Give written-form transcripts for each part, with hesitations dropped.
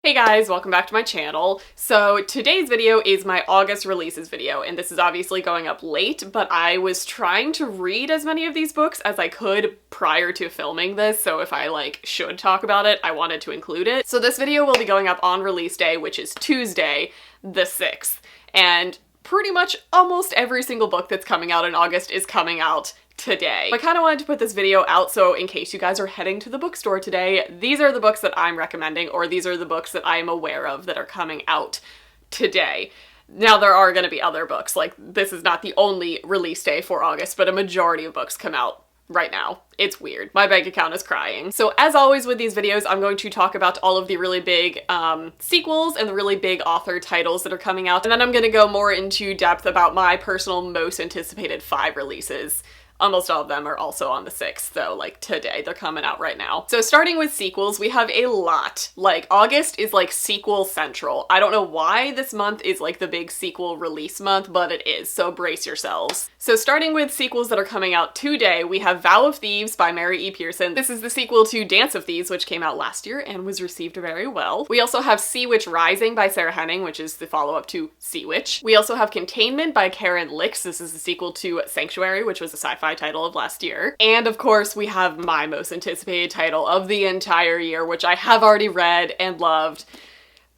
Hey guys, welcome back to my channel. So today's video is my August releases video, and this is obviously going up late, but I was trying to read as many of these books as I could prior to filming this, so if I should talk about it, I wanted to include it. So this video will be going up on release day, which is Tuesday, the 6th, and pretty much almost every single book that's coming out in August is coming out today. I kind of wanted to put this video out so in case you guys are heading to the bookstore today, these are the books that I'm recommending, or these are the books that I am aware of that are coming out today. Now there are going to be other books, this is not the only release day for August, but a majority of books come out right now. It's weird. My bank account is crying. So as always with these videos, I'm going to talk about all of the really big sequels and the really big author titles that are coming out, and then I'm going to go more into depth about my personal most anticipated 5 releases. Almost all of them are also on the 6th, though, today. They're coming out right now. So starting with sequels, we have a lot. August is sequel central. I don't know why this month is the big sequel release month, but it is, so brace yourselves. So starting with sequels that are coming out today, we have Vow of Thieves by Mary E. Pearson. This is the sequel to Dance of Thieves, which came out last year and was received very well. We also have Sea Witch Rising by Sarah Henning, which is the follow-up to Sea Witch. We also have Containment by Karen Licks. This is the sequel to Sanctuary, which was a sci-fi title of last year. And of course, we have my most anticipated title of the entire year, which I have already read and loved,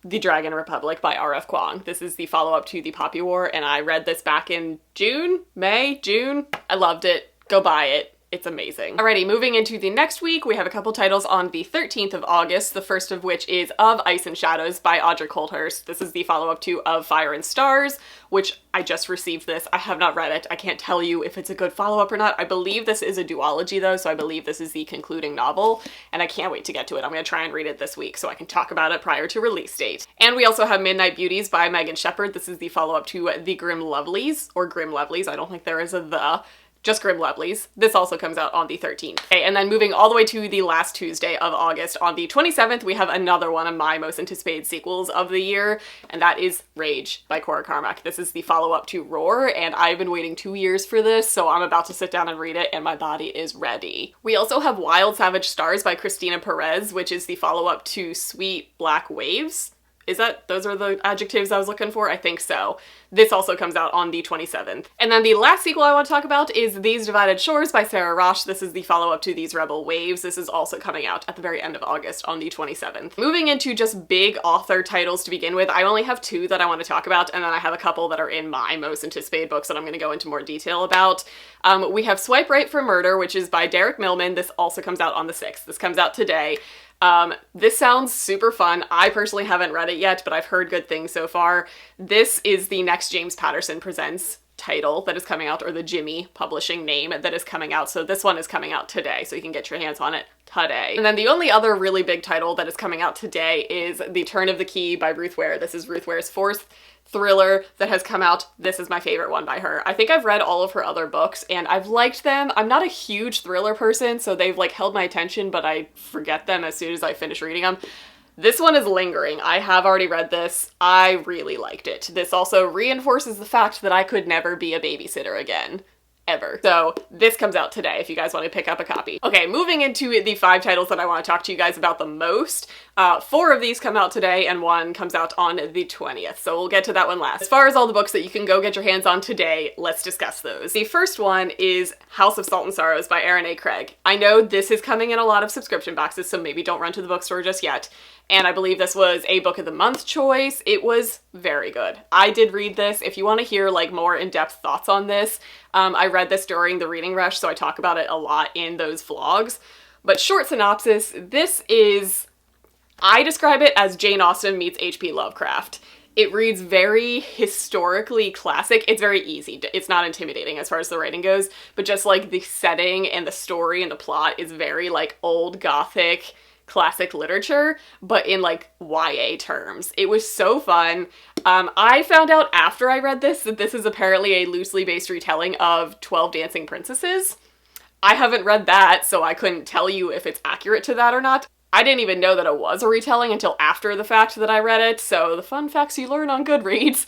The Dragon Republic by R.F. Kuang. This is the follow-up to The Poppy War, and I read this back in June. I loved it. Go buy it. It's amazing. Alrighty, moving into the next week, we have a couple titles on the 13th of August, the first of which is Of Ice and Shadows by Audrey Coulthurst. This is the follow-up to Of Fire and Stars, which I just received this. I have not read it. I can't tell you if it's a good follow-up or not. I believe this is a duology though, so I believe this is the concluding novel, and I can't wait to get to it. I'm gonna try and read it this week so I can talk about it prior to release date. And we also have Midnight Beauties by Megan Shepherd. This is the follow-up to The Grim Lovelies, or Grim Lovelies. I don't think there is a the. Just Grim Lovelies. This also comes out on the 13th. Okay, and then moving all the way to the last Tuesday of August, on the 27th, we have another one of my most anticipated sequels of the year, and that is Rage by Cora Carmack. This is the follow-up to Roar, and I've been waiting 2 years for this, so I'm about to sit down and read it, and my body is ready. We also have Wild Savage Stars by Christina Perez, which is the follow-up to Sweet Black Waves. Those are the adjectives I was looking for? I think so. This also comes out on the 27th. And then the last sequel I want to talk about is These Divided Shores by Sarah Rosh. This is the follow-up to These Rebel Waves. This is also coming out at the very end of August on the 27th. Moving into just big author titles to begin with, I only have 2 that I want to talk about, and then I have a couple that are in my most anticipated books that I'm going to go into more detail about. We have Swipe Right for Murder, which is by Derek Millman. This also comes out on the 6th. This comes out today. This sounds super fun. I personally haven't read it yet, but I've heard good things so far. This is the next James Patterson Presents title that is coming out, or the Jimmy publishing name that is coming out. So this one is coming out today, so you can get your hands on it today. And then the only other really big title that is coming out today is The Turn of the Key by Ruth Ware. This is Ruth Ware's 4th thriller that has come out. This is my favorite one by her. I think I've read all of her other books and I've liked them. I'm not a huge thriller person, so they've held my attention, but I forget them as soon as I finish reading them. This one is lingering. I have already read this. I really liked it. This also reinforces the fact that I could never be a babysitter again. Ever. So this comes out today if you guys want to pick up a copy. Okay, moving into the 5 titles that I want to talk to you guys about the most. 4 of these come out today and 1 comes out on the 20th, so we'll get to that one last. As far as all the books that you can go get your hands on today, let's discuss those. The first one is House of Salt and Sorrows by Erin A. Craig. I know this is coming in a lot of subscription boxes, so maybe don't run to the bookstore just yet. And I believe this was a Book of the Month choice. It was very good. I did read this. If you want to hear more in-depth thoughts on this, I read this during the reading rush, so I talk about it a lot in those vlogs. But short synopsis, this is, I describe it as Jane Austen meets H.P. Lovecraft. It reads very historically classic. It's very easy. It's not intimidating as far as the writing goes, but just the setting and the story and the plot is very old Gothic classic literature, but in YA terms. It was so fun. I found out after I read this that this is apparently a loosely based retelling of 12 Dancing Princesses. I haven't read that, so I couldn't tell you if it's accurate to that or not. I didn't even know that it was a retelling until after the fact that I read it, so the fun facts you learn on Goodreads.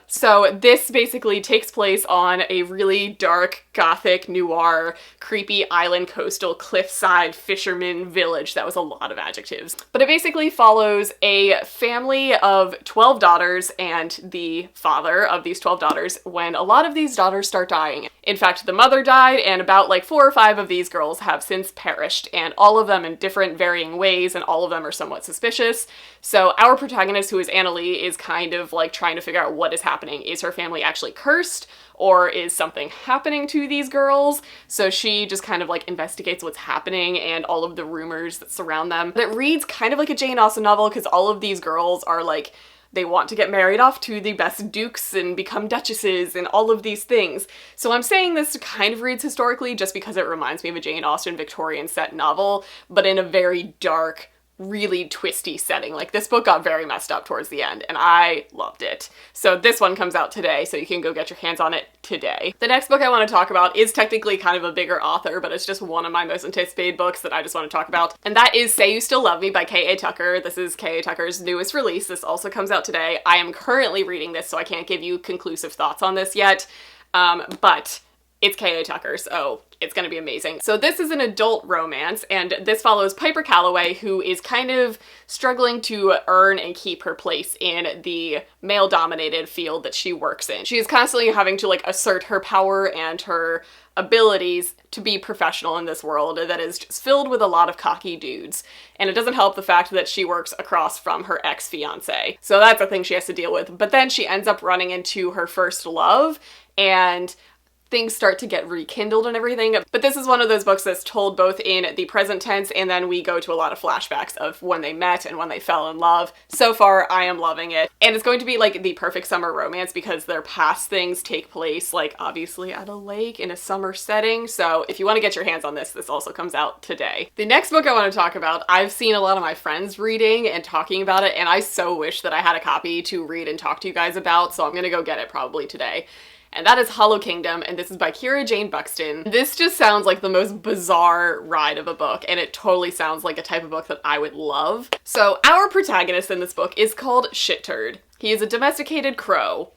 So this basically takes place on a really dark, gothic, noir, creepy island coastal cliffside fisherman village. That was a lot of adjectives. But it basically follows a family of 12 daughters and the father of these 12 daughters when a lot of these daughters start dying. In fact, the mother died, and about like 4 or 5 of these girls have since perished, and all of them in different varying ways, and all of them are somewhat suspicious. So our protagonist, who is Annalie, is kind of like trying to figure out what is happening. Is her family actually cursed, or is something happening to these girls? So she just kind of like investigates what's happening and all of the rumors that surround them. But it reads kind of like a Jane Austen novel, because all of these girls are like, they want to get married off to the best dukes and become duchesses and all of these things. So I'm saying this kind of reads historically just because it reminds me of a Jane Austen Victorian set novel, but in a very dark, really twisty setting. Like, this book got very messed up towards the end, and I loved it. So this one comes out today, so you can go get your hands on it today. The next book I want to talk about is technically kind of a bigger author, but it's just one of my most anticipated books that I just want to talk about, and that is Say You Still Love Me by K.A. Tucker. This is K.A. Tucker's newest release. This also comes out today. I am currently reading this, so I can't give you conclusive thoughts on this yet, but it's K.A. Tucker, so it's gonna be amazing. So this is an adult romance, and this follows Piper Calloway, who is kind of struggling to earn and keep her place in the male-dominated field that she works in. She is constantly having to like assert her power and her abilities to be professional in this world that is just filled with a lot of cocky dudes. And it doesn't help the fact that she works across from her ex-fiance. So that's a thing she has to deal with. But then she ends up running into her first love, and things start to get rekindled and everything. But this is one of those books that's told both in the present tense, and then we go to a lot of flashbacks of when they met and when they fell in love. So far, I am loving it. And it's going to be like the perfect summer romance because their past things take place, like, obviously at a lake in a summer setting. So if you want to get your hands on this, this also comes out today. The next book I want to talk about, I've seen a lot of my friends reading and talking about it, and I so wish that I had a copy to read and talk to you guys about, so I'm gonna go get it probably today. And that is Hallo Kingdom, and this is by Kira Jane Buxton. This just sounds like the most bizarre ride of a book, and it totally sounds like a type of book that I would love. So our protagonist in this book is called Shit Turd. He is a domesticated crow.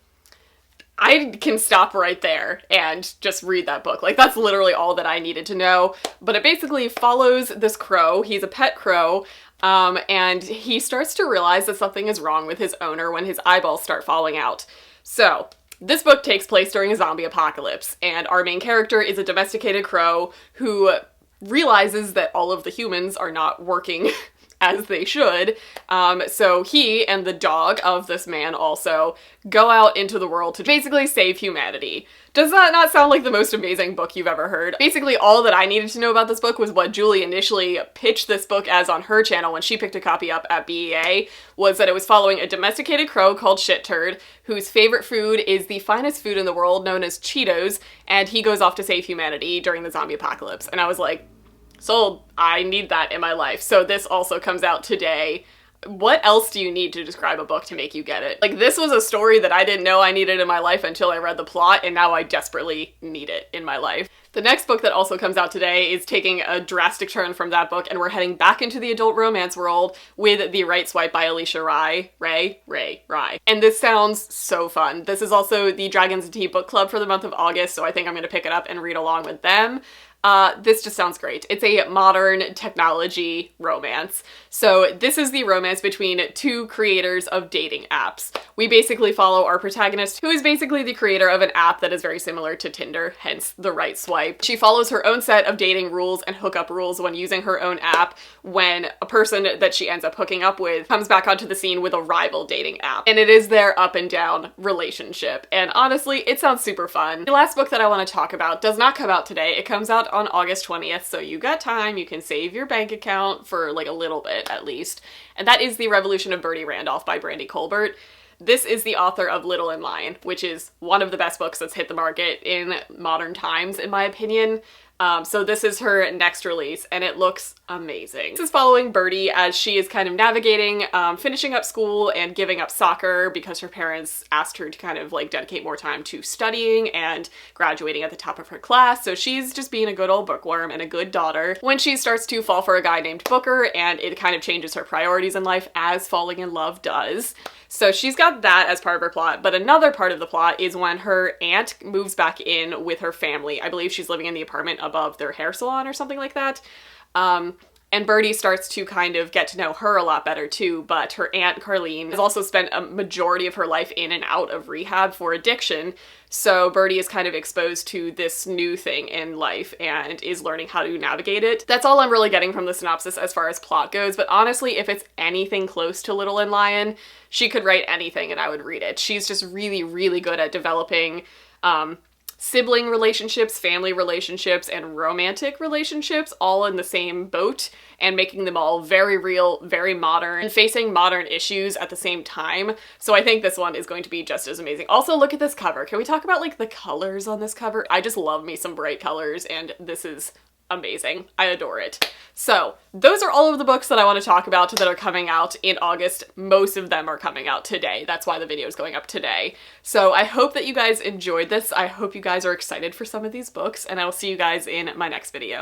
I can stop right there and just read that book. Like, that's literally all that I needed to know. But it basically follows this crow. He's a pet crow, and he starts to realize that something is wrong with his owner when his eyeballs start falling out. So this book takes place during a zombie apocalypse, and our main character is a domesticated crow who realizes that all of the humans are not working as they should. So he and the dog of this man also go out into the world to basically save humanity. Does that not sound like the most amazing book you've ever heard? Basically, all that I needed to know about this book was what Julie initially pitched this book as on her channel when she picked a copy up at BEA, was that it was following a domesticated crow called Shit Turd, whose favorite food is the finest food in the world known as Cheetos, and he goes off to save humanity during the zombie apocalypse. And I was like, sold. I need that in my life. So this also comes out today. What else do you need to describe a book to make you get it? Like, this was a story that I didn't know I needed in my life until I read the plot, and now I desperately need it in my life. The next book that also comes out today is taking a drastic turn from that book, and we're heading back into the adult romance world with The Right Swipe by Alicia Rai. And this sounds so fun. This is also the Dragons and Tea book club for the month of August, so I think I'm going to pick it up and read along with them. This just sounds great. It's a modern technology romance. So this is the romance between two creators of dating apps. We basically follow our protagonist, who is basically the creator of an app that is very similar to Tinder, hence The Right Swipe. She follows her own set of dating rules and hookup rules when using her own app when a person that she ends up hooking up with comes back onto the scene with a rival dating app. And it is their up and down relationship. And honestly, it sounds super fun. The last book that I want to talk about does not come out today. It comes out on August 20th, so you got time. You can save your bank account for like a little bit at least. And that is The Revolution of Bertie Randolph by Brandy Colbert. This is the author of Little and Lion, which is one of the best books that's hit the market in modern times, in my opinion. So this is her next release, and it looks amazing. This is following Bertie as she is kind of navigating finishing up school and giving up soccer because her parents asked her to kind of like dedicate more time to studying and graduating at the top of her class. So she's just being a good old bookworm and a good daughter when she starts to fall for a guy named Booker, and it kind of changes her priorities in life, as falling in love does. So she's got that as part of her plot, but another part of the plot is when her aunt moves back in with her family. I believe she's living in the apartment above their hair salon or something like that. And Bertie starts to kind of get to know her a lot better too, but her aunt Carlene has also spent a majority of her life in and out of rehab for addiction, so Bertie is kind of exposed to this new thing in life and is learning how to navigate it. That's all I'm really getting from the synopsis as far as plot goes, but honestly, if it's anything close to Little and Lion, she could write anything and I would read it. She's just really, really good at developing sibling relationships, family relationships, and romantic relationships all in the same boat, and making them all very real, very modern, and facing modern issues at the same time. So I think this one is going to be just as amazing. Also, look at this cover. Can we talk about like the colors on this cover? I just love me some bright colors, and this is amazing. I adore it. So those are all of the books that I want to talk about that are coming out in August. Most of them are coming out today. That's why the video is going up today. So I hope that you guys enjoyed this. I hope you guys are excited for some of these books, and I will see you guys in my next video.